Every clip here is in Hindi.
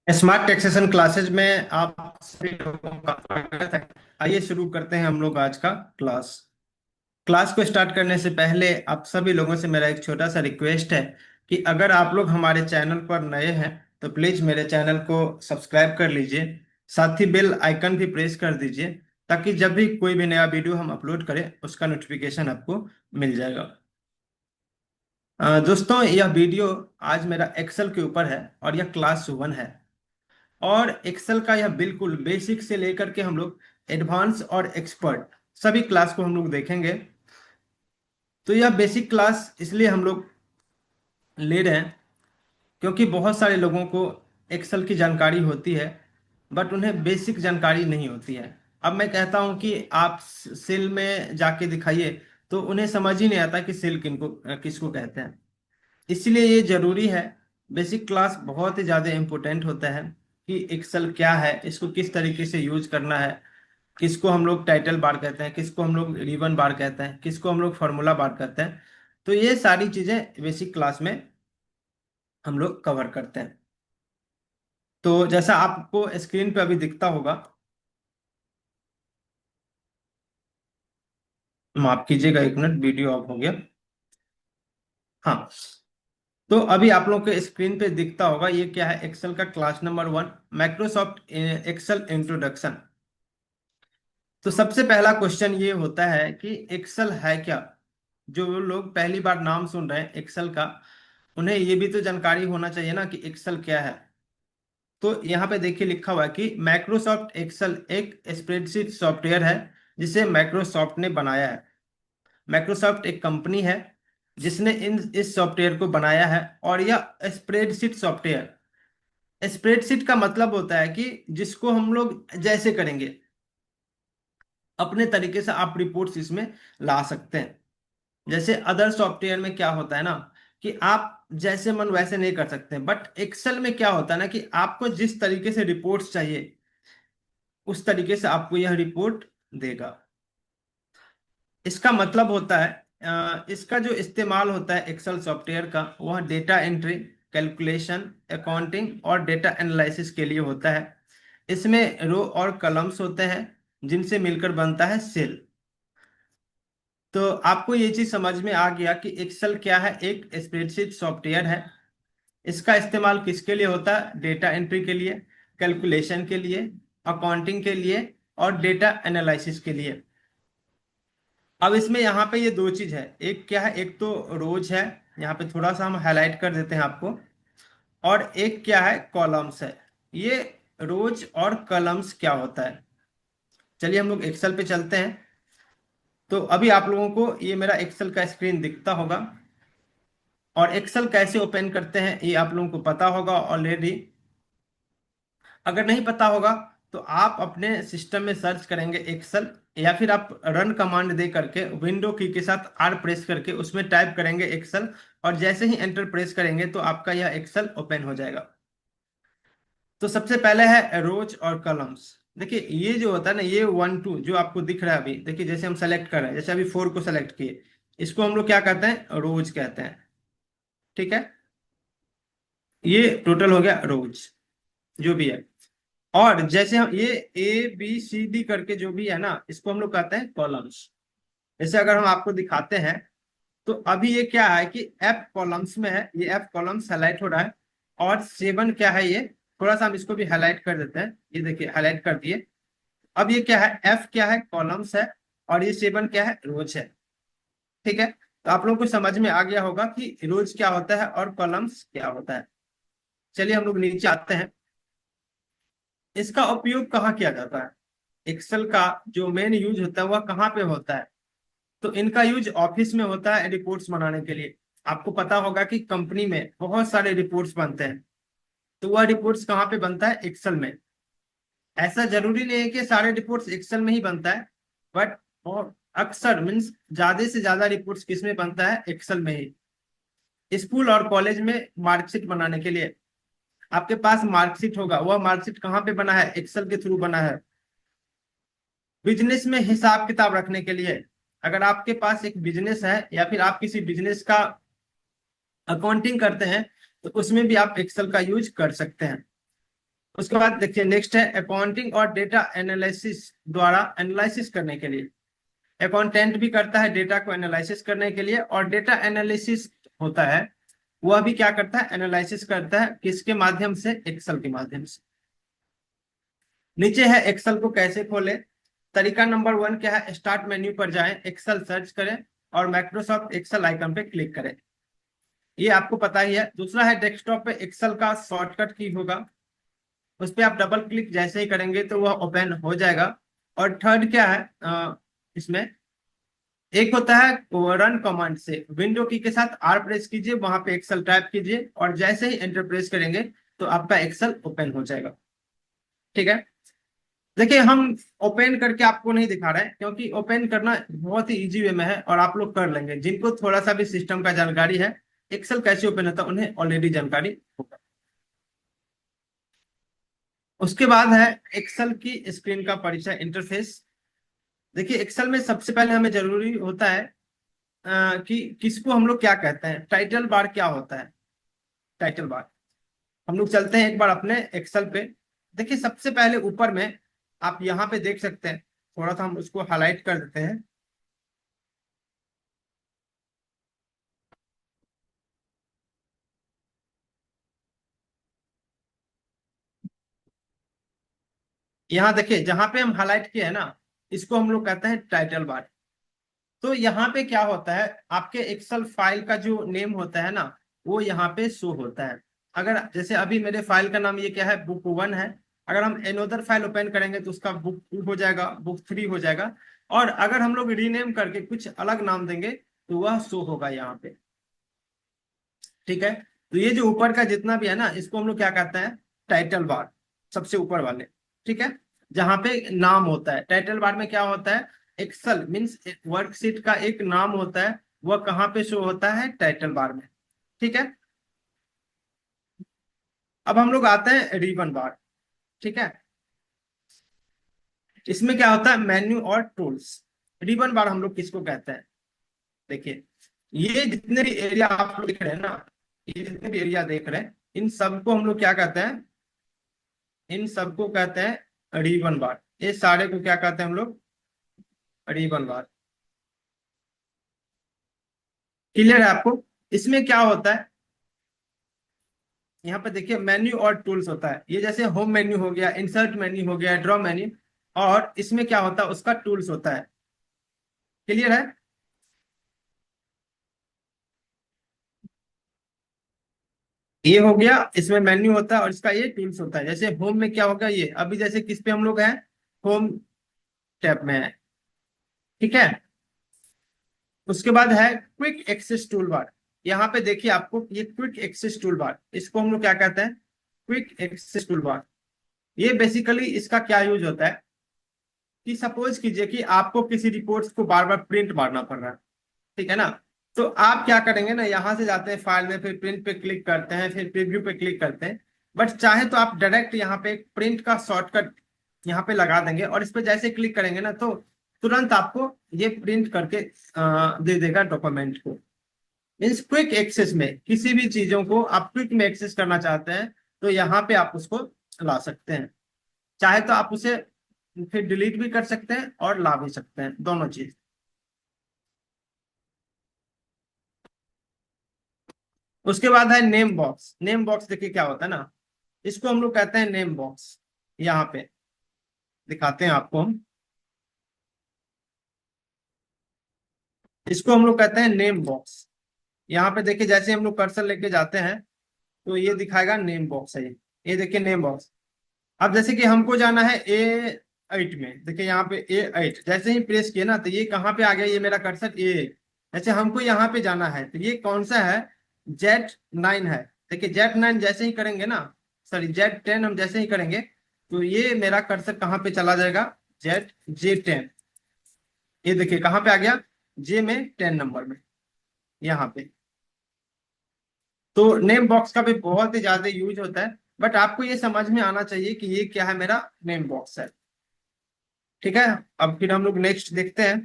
स्मार्ट टैक्सेशन क्लासेज में आप सभी लोगों का स्वागत है। आइए शुरू करते हैं हम लोग आज का क्लास। क्लास को स्टार्ट करने से पहले आप सभी लोगों से मेरा एक छोटा सा रिक्वेस्ट है कि अगर आप लोग हमारे चैनल पर नए हैं तो प्लीज मेरे चैनल को सब्सक्राइब कर लीजिए। साथ ही बेल आइकन भी प्रेस कर दीजिए ताकि जब भी कोई भी नया वीडियो हम अपलोड करें उसका नोटिफिकेशन आपको मिल जाएगा। दोस्तों, यह वीडियो आज मेरा एक्सेल के ऊपर है और यह क्लास 1 है। और एक्सेल का यह बिल्कुल बेसिक से लेकर के हम लोग एडवांस और एक्सपर्ट सभी क्लास को हम लोग देखेंगे। तो यह बेसिक क्लास इसलिए हम लोग ले रहे हैं क्योंकि बहुत सारे लोगों को एक्सेल की जानकारी होती है बट उन्हें बेसिक जानकारी नहीं होती है। अब मैं कहता हूं कि आप सेल में जाके दिखाइए तो उन्हें समझ ही नहीं आता कि सेल किनको किसको कहते हैं। इसलिए ये जरूरी है। बेसिक क्लास बहुत ही ज़्यादा इम्पोर्टेंट होता है कि एक्सेल क्या है, इसको किस तरीके से यूज करना है, किसको हम लोग टाइटल बार कहते हैं, किसको हम लोग रिबन बार कहते हैं, किसको हम लोग फार्मूला बार कहते हैं। तो ये सारी चीज़ें बेसिक क्लास में हम लोग कवर करते हैं। तो जैसा आपको स्क्रीन पे अभी दिखता होगा, माफ कीजिएगा, एक मिनट, वीडियो ऑफ हो गया। हाँ, तो अभी आप लोग के स्क्रीन पे दिखता होगा ये क्या है, एक्सेल का class number 1, Microsoft Excel introduction. तो सबसे पहला क्वेश्चन ये होता है कि एक्सेल है क्या। जो लोग पहली बार नाम सुन रहे हैं एक्सेल का, उन्हें ये भी तो जानकारी होना चाहिए ना कि एक्सेल क्या है। तो यहाँ पे देखिए लिखा हुआ है कि माइक्रोसॉफ्ट एक्सेल एक स्प्रेडशीट सॉफ्टवेयर है जिसे माइक्रोसॉफ्ट ने बनाया है। माइक्रोसॉफ्ट एक कंपनी है जिसने इन इस सॉफ्टवेयर को बनाया है। और यह स्प्रेडशीट सॉफ्टवेयर, स्प्रेडशीट का मतलब होता है कि जिसको हम लोग जैसे करेंगे अपने तरीके से आप रिपोर्ट्स इसमें ला सकते हैं। जैसे अदर सॉफ्टवेयर में क्या होता है ना कि आप जैसे मन वैसे नहीं कर सकते, बट एक्सेल में क्या होता है ना कि आपको जिस तरीके से रिपोर्ट्स चाहिए उस तरीके से आपको यह रिपोर्ट देगा। इसका मतलब होता है इसका जो इस्तेमाल होता है एक्सेल सॉफ्टवेयर का वह डेटा एंट्री, कैलकुलेशन, अकाउंटिंग और डेटा एनालिसिस के लिए होता है। इसमें रो और कॉलम्स होते हैं जिनसे मिलकर बनता है सेल। तो आपको ये चीज समझ में आ गया कि एक्सेल क्या है, एक स्प्रेडशीट सॉफ्टवेयर है। इसका इस्तेमाल किसके लिए होता है, डेटा एंट्री के लिए, कैलकुलेशन के लिए, अकाउंटिंग के लिए और डेटा एनालिसिस के लिए। अब इसमें यहाँ पे ये दो चीज है, एक क्या है, एक तो रोज है, यहाँ पे थोड़ा सा हम हाईलाइट कर देते हैं आपको। और एक क्या है, कॉलम्स है। ये रोज और कॉलम्स क्या होता है, चलिए हम लोग एक्सेल पे चलते हैं। तो अभी आप लोगों को ये मेरा एक्सेल का स्क्रीन दिखता होगा। और एक्सेल कैसे ओपन करते हैं ये आप लोगों को पता होगा ऑलरेडी। अगर नहीं पता होगा तो आप अपने सिस्टम में सर्च करेंगे एक्सेल, या फिर आप रन कमांड दे करके विंडो की के साथ आर प्रेस करके उसमें टाइप करेंगे एक्सेल। और जैसे ही एंटर प्रेस करेंगे तो आपका यह एक्सेल ओपन हो जाएगा। तो सबसे पहले है रोज और कॉलम्स। देखिए ये जो होता है ना, ये 1 2 जो आपको दिख रहा है अभी, देखिए जैसे हम सेलेक्ट कर रहे हैं, जैसे अभी 4 को सेलेक्ट किए, इसको हम लोग क्या कहते हैं, रोज कहते हैं। ठीक है, ये टोटल हो गया रोज जो भी है। और जैसे हम ये ABCD करके जो भी है ना, इसको हम लोग कहते हैं कॉलम्स। जैसे अगर हम आपको दिखाते हैं तो अभी ये क्या है कि F कॉलम्स में है, ये F कॉलम्स हाईलाइट हो रहा है। और 7 क्या है, ये थोड़ा सा हम इसको भी हाईलाइट कर देते हैं, ये देखिए हाईलाइट कर दिए। अब ये क्या है, F क्या है, कॉलम्स है। और ये 7 क्या है, रोज है। ठीक है, तो आप लोगों को समझ में आ गया होगा कि रोज क्या होता है और कॉलम्स क्या होता है। चलिए हम लोग नीचे आते हैं। इसका उपयोग कहाँ किया जाता है, एक्सेल का जो मेन यूज होता है वह कहाँ पे होता है। तो इनका यूज ऑफिस में होता है रिपोर्ट्स बनाने के लिए। आपको पता होगा कि कंपनी में बहुत सारे रिपोर्ट्स बनते हैं। तो वह रिपोर्ट्स कहाँ पे बनता है, एक्सेल में। ऐसा जरूरी नहीं है कि सारे रिपोर्ट्स एक्सेल में ही बनता है, बट अक्सर मीन्स ज्यादा से ज्यादा रिपोर्ट्स किस में बनता है, एक्सेल में ही। स्कूल और कॉलेज में मार्कशीट बनाने के लिए आपके पास मार्कशीट होगा, वह मार्कशीट कहाँ पे बना है, एक्सेल के थ्रू बना है। बिजनेस में हिसाब किताब रखने के लिए, अगर आपके पास एक बिजनेस है या फिर आप किसी बिजनेस का अकाउंटिंग करते हैं तो उसमें भी आप एक्सेल का यूज कर सकते हैं। उसके बाद देखिए नेक्स्ट है अकाउंटिंग और डेटा एनालिसिस द्वारा एनालिसिस करने के लिए। अकाउंटेंट भी करता है डेटा को एनालिसिस करने के लिए, और डेटा एनालिसिस होता है वह भी क्या करता है, एनालिसिस करता है किसके माध्यम से, एक्सेल के माध्यम से। नीचे है एक्सेल को कैसे खोले। तरीका नंबर 1 क्या है, स्टार्ट मेन्यू पर जाएं, एक्सेल सर्च करें और माइक्रोसॉफ्ट एक्सेल आइकन पे क्लिक करें। ये आपको पता ही है। दूसरा है डेस्कटॉप पे एक्सेल का शॉर्टकट की होगा, उस पर आप डबल क्लिक जैसे ही करेंगे तो वह ओपन हो जाएगा। और थर्ड क्या है, इसमें एक होता है रन कमांड से, विंडो की के साथ आर प्रेस कीजिए, वहां पे एक्सेल टाइप कीजिए और जैसे ही एंटर प्रेस करेंगे तो आपका एक्सेल ओपन हो जाएगा। ठीक है, देखिए हम ओपन करके आपको नहीं दिखा रहे हैं क्योंकि ओपन करना बहुत ही इजी वे में है और आप लोग कर लेंगे। जिनको थोड़ा सा भी सिस्टम का जानकारी है, एक्सेल कैसे ओपन होता है, उन्हें ऑलरेडी जानकारी होगा। उसके बाद है एक्सेल की स्क्रीन का परिचय, इंटरफेस। देखिए एक्सेल में सबसे पहले हमें जरूरी होता है कि किसको हम लोग क्या कहते हैं, टाइटल बार क्या होता है। टाइटल बार हम लोग चलते हैं एक बार अपने एक्सेल पे। देखिए सबसे पहले ऊपर में आप यहाँ पे देख सकते हैं, थोड़ा सा हम उसको हाईलाइट कर देते हैं। यहाँ देखिए जहां पे हम हाईलाइट किए हैं ना, इसको हम लोग कहते हैं टाइटल बार। तो यहाँ पे क्या होता है, आपके एक्सेल फाइल का जो नेम होता है ना, वो यहाँ पे शो होता है। अगर जैसे अभी मेरे फाइल का नाम ये क्या है, बुक 1 है। अगर हम एनोदर फाइल ओपन करेंगे तो उसका बुक 2 हो जाएगा, बुक 3 हो जाएगा। और अगर हम लोग रीनेम करके कुछ अलग नाम देंगे तो वह शो होगा यहाँ पे। ठीक है, तो ये जो ऊपर का जितना भी है ना, इसको हम लोग क्या कहते हैं, टाइटल बार, सबसे ऊपर वाले। ठीक है, जहां पे नाम होता है, टाइटल बार में क्या होता है, एक्सेल मीन्स वर्कशीट का एक नाम होता है, वह कहाँ पे शो होता है, टाइटल बार में। ठीक है, अब हम लोग आते हैं रिबन बार। ठीक है, इसमें क्या होता है, मेन्यू और टूल्स। रिबन बार हम लोग किसको कहते हैं, देखिए ये जितने भी एरिया आप लोग देख रहे हैं ना, ये जितने भी एरिया देख रहे हैं, इन सबको हम लोग क्या कहते हैं, इन सबको कहते हैं रिबन बार। ये सारे को क्या कहते हैं हम लोग, रिबन बार। क्लियर है आपको। इसमें क्या होता है, यहाँ पे देखिए मेन्यू और टूल्स होता है। ये जैसे होम मेन्यू हो गया, इंसर्ट मेन्यू हो गया, ड्रॉ मेन्यू। और इसमें क्या होता है, उसका टूल्स होता है। क्लियर है। ये हो गया, इसमें मेन्यू होता है और इसका ये टूल्स होता है। जैसे होम में क्या होगा, ये अभी जैसे किस पे हम लोग हैं, होम टैब में है। ठीक है, उसके बाद है क्विक एक्सेस टूल बार। यहाँ पे देखिए आपको ये क्विक एक्सेस टूल बार, इसको हम लोग क्या कहते हैं, क्विक एक्सेस टूल बार। ये बेसिकली इसका क्या यूज होता है कि सपोज कीजिए कि आपको किसी रिपोर्ट्स को बार बार प्रिंट मारना पड़ रहा है। ठीक है ना, तो आप क्या करेंगे ना, यहां से जाते हैं फाइल में, फिर प्रिंट पे क्लिक करते हैं, फिर प्रीव्यू पे क्लिक करते हैं। बट चाहे तो आप डायरेक्ट यहाँ पे प्रिंट का शॉर्टकट यहाँ पे लगा देंगे और इस पे जैसे क्लिक करेंगे ना, तो तुरंत आपको ये प्रिंट करके दे देगा डॉक्यूमेंट को। मीन्स क्विक एक्सेस में किसी भी चीजों को आप क्विक में एक्सेस करना चाहते हैं तो यहाँ पे आप उसको ला सकते हैं। चाहे तो आप उसे फिर डिलीट भी कर सकते हैं और ला भी सकते हैं, दोनों चीज। उसके बाद है नेम बॉक्स। नेम बॉक्स देखिए क्या होता है ना, इसको हम लोग कहते हैं नेम बॉक्स। यहाँ पे दिखाते हैं आपको हम, इसको हम लोग कहते हैं नेम बॉक्स। यहाँ पे देखिए जैसे हम लोग कर्सर लेके जाते हैं तो ये दिखाएगा नेम बॉक्स है ये देखिए नेम बॉक्स। अब जैसे कि हमको जाना है A8 में, देखिए यहाँ पे A8 जैसे ही प्रेस किया ना, तो ये कहाँ पे आ गया, ये मेरा कर्सर A8। जैसे हमको यहाँ पे जाना है तो ये कौन सा है, Z9 है। देखिए Z9 जैसे ही करेंगे ना, सॉरी Z10 हम जैसे ही करेंगे तो ये मेरा कर्सर कहाँ पे चला जाएगा, J10। ये देखिए कहाँ पे आ गया, J में 10 नंबर में, यहाँ पे। तो नेम बॉक्स का भी बहुत ही ज्यादा यूज होता है, बट आपको ये समझ में आना चाहिए कि ये क्या है, मेरा नेम बॉक्स है। ठीक है, अब फिर हम लोग नेक्स्ट देखते हैं।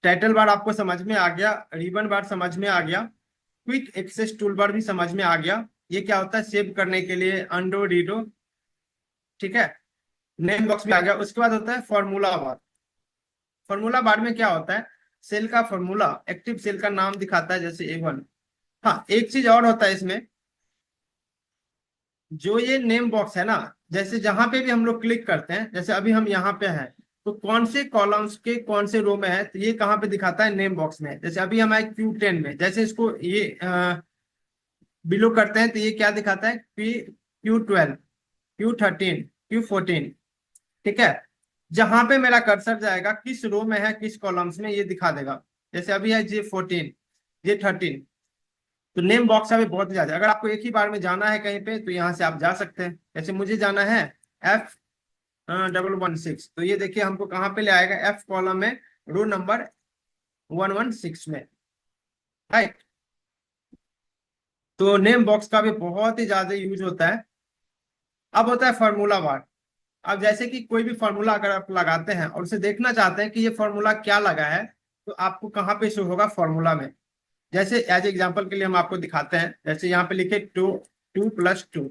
टाइटल बार आपको समझ में आ गया, रिबन बार समझ में आ गया, क्विक एक्सेस टूल बार भी समझ में आ गया। ये क्या होता है, सेव करने के लिए, अंडो रीडो, ठीक है, नेम बॉक्स भी आ गया। उसके बाद होता है फॉर्मूला बार। फॉर्मूला बार में क्या होता है, सेल का फॉर्मूला, एक्टिव सेल का नाम दिखाता है, जैसे A1। हाँ, एक चीज और होता है इसमें, जो ये नेम बॉक्स है ना, जैसे जहां पे भी हम लोग क्लिक करते हैं, जैसे अभी हम यहाँ पे हैं, तो कौन से कॉलम्स के कौन से रो में है, तो ये कहाँ पे दिखाता है, नेम बॉक्स में। जैसे अभी हम आए Q10 में, जैसे इसको ये बिलो करते हैं, तो ये क्या दिखाता है, Q12, Q13, Q14। ठीक है, जहां पे मेरा कर्सर जाएगा, किस रो में है, किस कॉलम्स में, ये दिखा देगा। जैसे अभी है J14, J13। तो नेम बॉक्स अभी बहुत ज्यादा है। अगर आपको एक ही बार में जाना है कहीं पे, तो यहाँ से आप जा सकते हैं। जैसे मुझे जाना है F1116, तो ये देखिए हमको कहाँ पे ले आएगा, F कॉलम में, रो नंबर 116 में। राइट। तो नेम बॉक्स का भी बहुत ही ज्यादा यूज होता है। अब होता है फॉर्मूला बार। अब जैसे कि कोई भी फॉर्मूला अगर आप लगाते हैं और उसे देखना चाहते हैं कि ये फॉर्मूला क्या लगा है, तो आपको कहाँ पे शो होगा, फॉर्मूला में। जैसे एज एग्जांपल के लिए हम आपको दिखाते हैं, जैसे यहाँ पे लिखे 2 2 + 2।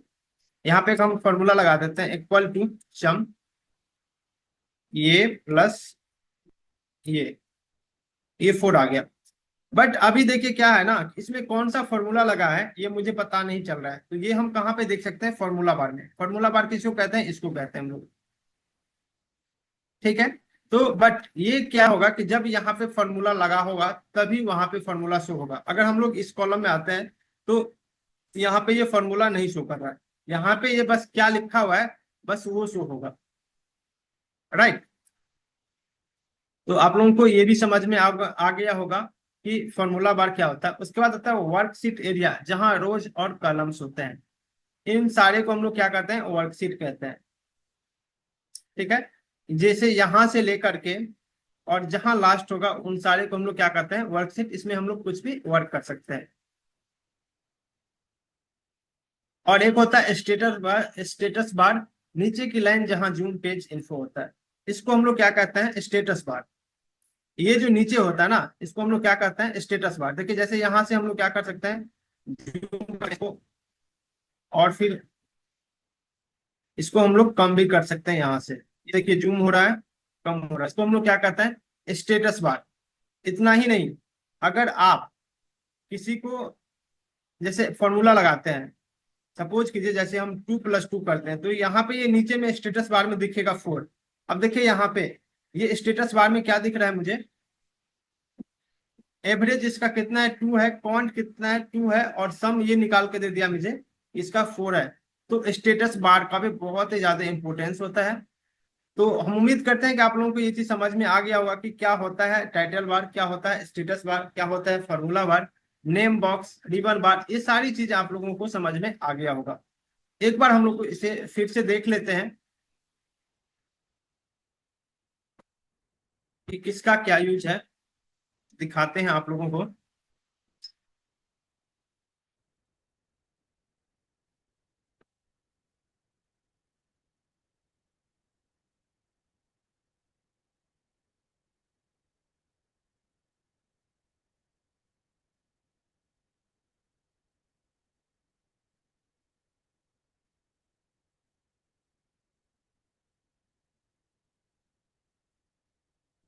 यहाँ पे एक हम फॉर्मूला लगा देते हैं, इक्वल टू सम ये प्लस ये 4 आ गया। बट अभी देखिए क्या है ना, इसमें कौन सा फॉर्मूला लगा है ये मुझे पता नहीं चल रहा है। तो ये हम कहाँ पे देख सकते हैं, फॉर्मूला बार में। फॉर्मूला बार किसको कहते हैं, इसको कहते हैं हम लोग। ठीक है। तो बट ये क्या होगा कि जब यहाँ पे फॉर्मूला लगा होगा, तभी वहां पे फॉर्मूला शो होगा। अगर हम लोग इस कॉलम में आते हैं, तो यहाँ पे ये फॉर्मूला नहीं शो कर रहा है। यहाँ पे ये बस क्या लिखा हुआ है, बस वो शो होगा। राइट। तो आप लोगों को ये भी समझ में आ गया होगा कि फॉर्मूला बार क्या होता है। उसके बाद आता है वर्कशीट एरिया, जहां रोज और कॉलम्स होते हैं। इन सारे को हम लोग क्या कहते हैं, वर्कशीट कहते हैं। ठीक है। जैसे यहां से लेकर के और जहां लास्ट होगा, उन सारे को हम लोग क्या कहते हैं, वर्कशीट। इसमें हम लोग कुछ भी वर्क कर सकते हैं। और एक होता है स्टेटस बार। स्टेटस बार नीचे की लाइन जहां जूम पेज इन्फो होता है, इसको हम लोग क्या कहते हैं, स्टेटस बार। ये जो नीचे होता है ना, इसको हम लोग क्या कहते हैं, स्टेटस बार। देखिए जैसे यहां से हम लोग क्या कर सकते हैं, जूम इसको, और फिर इसको हम लोग कम भी कर सकते हैं यहाँ से। देखिए जूम हो रहा है, कम हो रहा है, इसको हम लोग क्या कहते हैं, स्टेटस बार। इतना ही नहीं, अगर आप किसी को जैसे फॉर्मूला लगाते हैं, सपोज कीजिए जैसे हम 2 + 2 करते हैं, तो यहाँ पे ये नीचे में स्टेटस बार में दिखेगा 4। अब देखिए यहाँ पे ये स्टेटस बार में क्या दिख रहा है मुझे, एवरेज इसका कितना है, 2 है, कॉन्ट कितना है, 2 है, और सम ये निकाल के दे दिया मुझे, इसका 4 है। तो स्टेटस बार का भी बहुत ही ज्यादा इंपॉर्टेंस होता है। तो हम उम्मीद करते हैं कि आप लोगों को ये चीज समझ में आ गया होगा कि क्या होता है टाइटल बार, क्या होता है स्टेटस बार, क्या होता है formula bar, name box, ribbon bar. ये सारी चीजें आप लोगों को समझ में आ गया होगा। एक बार हम लोग इसे फिर से देख लेते हैं कि किसका क्या यूज है, दिखाते हैं आप लोगों को।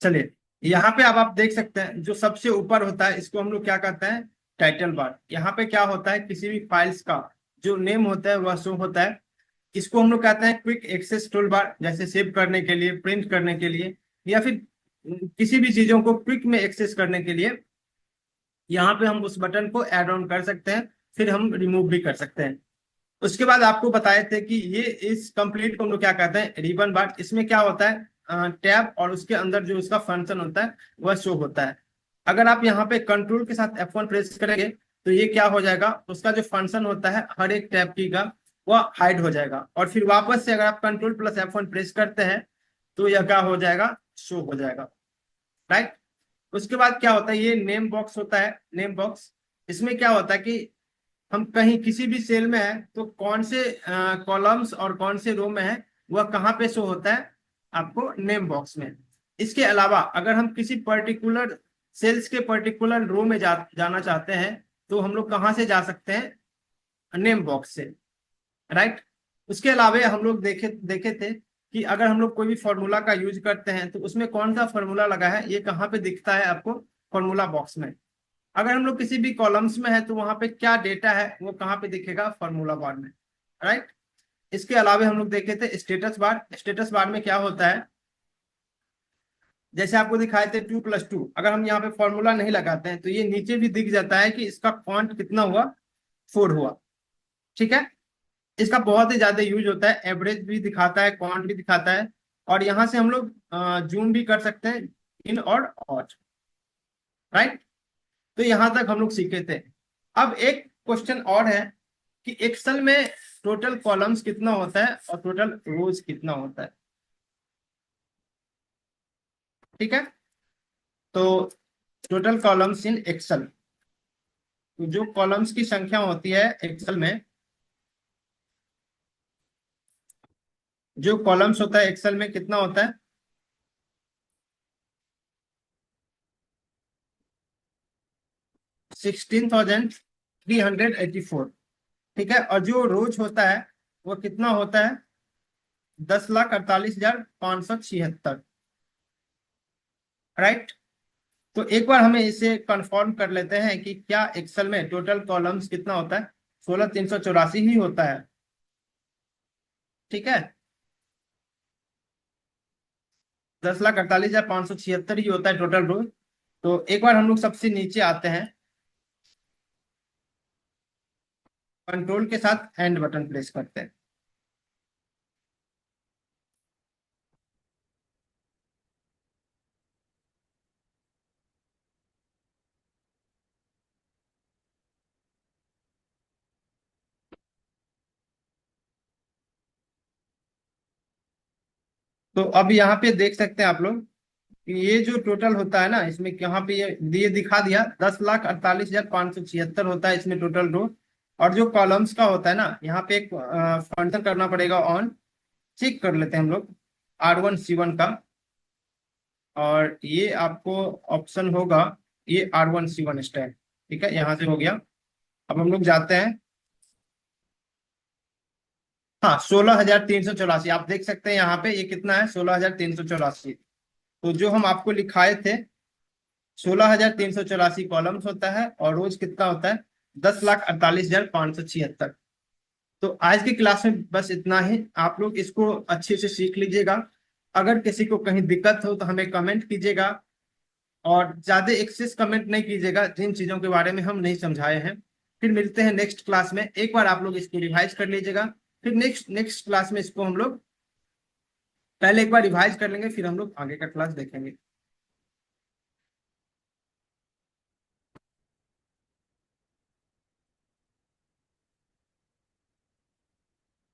चलिए, यहाँ पे अब आप देख सकते हैं, जो सबसे ऊपर होता है इसको हम लोग क्या कहते हैं, टाइटल बार। यहाँ पे क्या होता है, किसी भी फाइल्स का जो नेम होता है वह शो होता है। इसको हम लोग कहते हैं क्विक एक्सेस टूल बार, जैसे सेव करने के लिए, प्रिंट करने के लिए, या फिर किसी भी चीजों को क्विक में एक्सेस करने के लिए यहाँ पे हम उस बटन को ऐड ऑन कर सकते हैं, फिर हम रिमूव भी कर सकते हैं। उसके बाद आपको बताए थे कि ये इस कंप्लीट को हम लोग क्या कहते हैं, रिबन बार। इसमें क्या होता है, टैब और उसके अंदर जो उसका फंक्शन होता है वह शो होता है। अगर आप यहाँ पे कंट्रोल के साथ F1 प्रेस करेंगे, तो ये क्या हो जाएगा, उसका जो फंक्शन होता है हर एक टैब की का, वह हाइड हो जाएगा। और फिर वापस से अगर आप कंट्रोल + F1 प्रेस करते हैं, तो यह क्या हो जाएगा, शो हो जाएगा। राइट। उसके बाद क्या होता है, ये नेम बॉक्स होता है। नेम बॉक्स, इसमें क्या होता है कि हम कहीं किसी भी सेल में है, तो कौन से कॉलम्स और कौन से रो में है, वह कहाँ पे शो होता है, आपको नेम बॉक्स में। इसके अलावा अगर हम किसी पर्टिकुलर सेल्स के पर्टिकुलर रो में जाना चाहते हैं, तो हम लोग कहाँ से जा सकते हैं, नेम बॉक्स से। राइट। उसके अलावा हम लोग देखे देखे थे कि अगर हम लोग कोई भी फॉर्मूला का यूज करते हैं तो उसमें कौन सा फॉर्मूला लगा है ये कहाँ पे दिखता है आपको, फॉर्मूला बॉक्स में। अगर हम लोग किसी भी कॉलम्स में है तो वहां पे क्या डेटा है वो कहाँ पे दिखेगा, फॉर्मूला बार में, राइट। इसके अलावा हम लोग देखे थे स्टेटस बार। स्टेटस बार में क्या होता है, जैसे आपको दिखाए थे 2+2, अगर हम यहाँ पे फॉर्मूला नहीं लगाते हैं तो ये नीचे भी दिख जाता है कि इसका क्वांट कितना हुआ, 4 हुआ। ठीक है, इसका बहुत ही ज्यादा यूज होता है, एवरेज भी दिखाता है, क्वांट भी दिखाता है, और यहाँ से हम लोग जूम भी कर सकते हैं, इन और आउट, राइट। तो यहाँ तक हम लोग सीखे थे। अब एक क्वेश्चन और है कि एक्सेल में टोटल कॉलम्स कितना होता है और टोटल रोज कितना होता है। ठीक है, तो टोटल कॉलम्स इन एक्सेल, तो जो कॉलम्स की संख्या होती है एक्सेल में, जो कॉलम्स होता है एक्सेल में कितना होता है, 16,384। ठीक है, और जो रोज होता है वो कितना होता है, 10,48,576, राइट। तो एक बार हमें इसे कंफर्म कर लेते हैं कि क्या एक्सेल में टोटल कॉलम्स कितना होता है, 16,384 ही होता है। ठीक है, 10,48,576 ही होता है टोटल रोज। तो एक बार हम लोग सबसे नीचे आते हैं, कंट्रोल के साथ एंड बटन प्रेस करते हैं। तो अब यहाँ पे देख सकते हैं आप लोग कि ये जो टोटल होता है ना, इसमें यहाँ पे ये दिखा दिया 10,48,576 होता है इसमें टोटल रो। और जो कॉलम्स का होता है ना, यहाँ पे एक फंक्शन करना पड़ेगा ऑन, चेक कर लेते हैं हम लोग R1C1 का, और ये आपको ऑप्शन होगा ये R1C1 स्टैक। ठीक है, यहाँ से हो गया। अब हम लोग जाते हैं, हाँ 16,384 आप देख सकते हैं यहाँ पे, ये कितना है 16,384। तो जो हम आपको लिखाए थे 16,384 कॉलम्स होता है और रोज कितना होता है, 10,48,576। तो आज की क्लास में बस इतना ही, आप लोग इसको अच्छे से सीख लीजिएगा। अगर किसी को कहीं दिक्कत हो तो हमें कमेंट कीजिएगा, और ज्यादा एक्सेस कमेंट नहीं कीजिएगा जिन चीजों के बारे में हम नहीं समझाए हैं। फिर मिलते हैं नेक्स्ट क्लास में, एक बार आप लोग इसको रिवाइज कर लीजिएगा। फिर नेक्स्ट नेक्स्ट क्लास में इसको हम लोग पहले एक बार रिवाइज कर लेंगे, फिर हम लोग आगे का क्लास देखेंगे।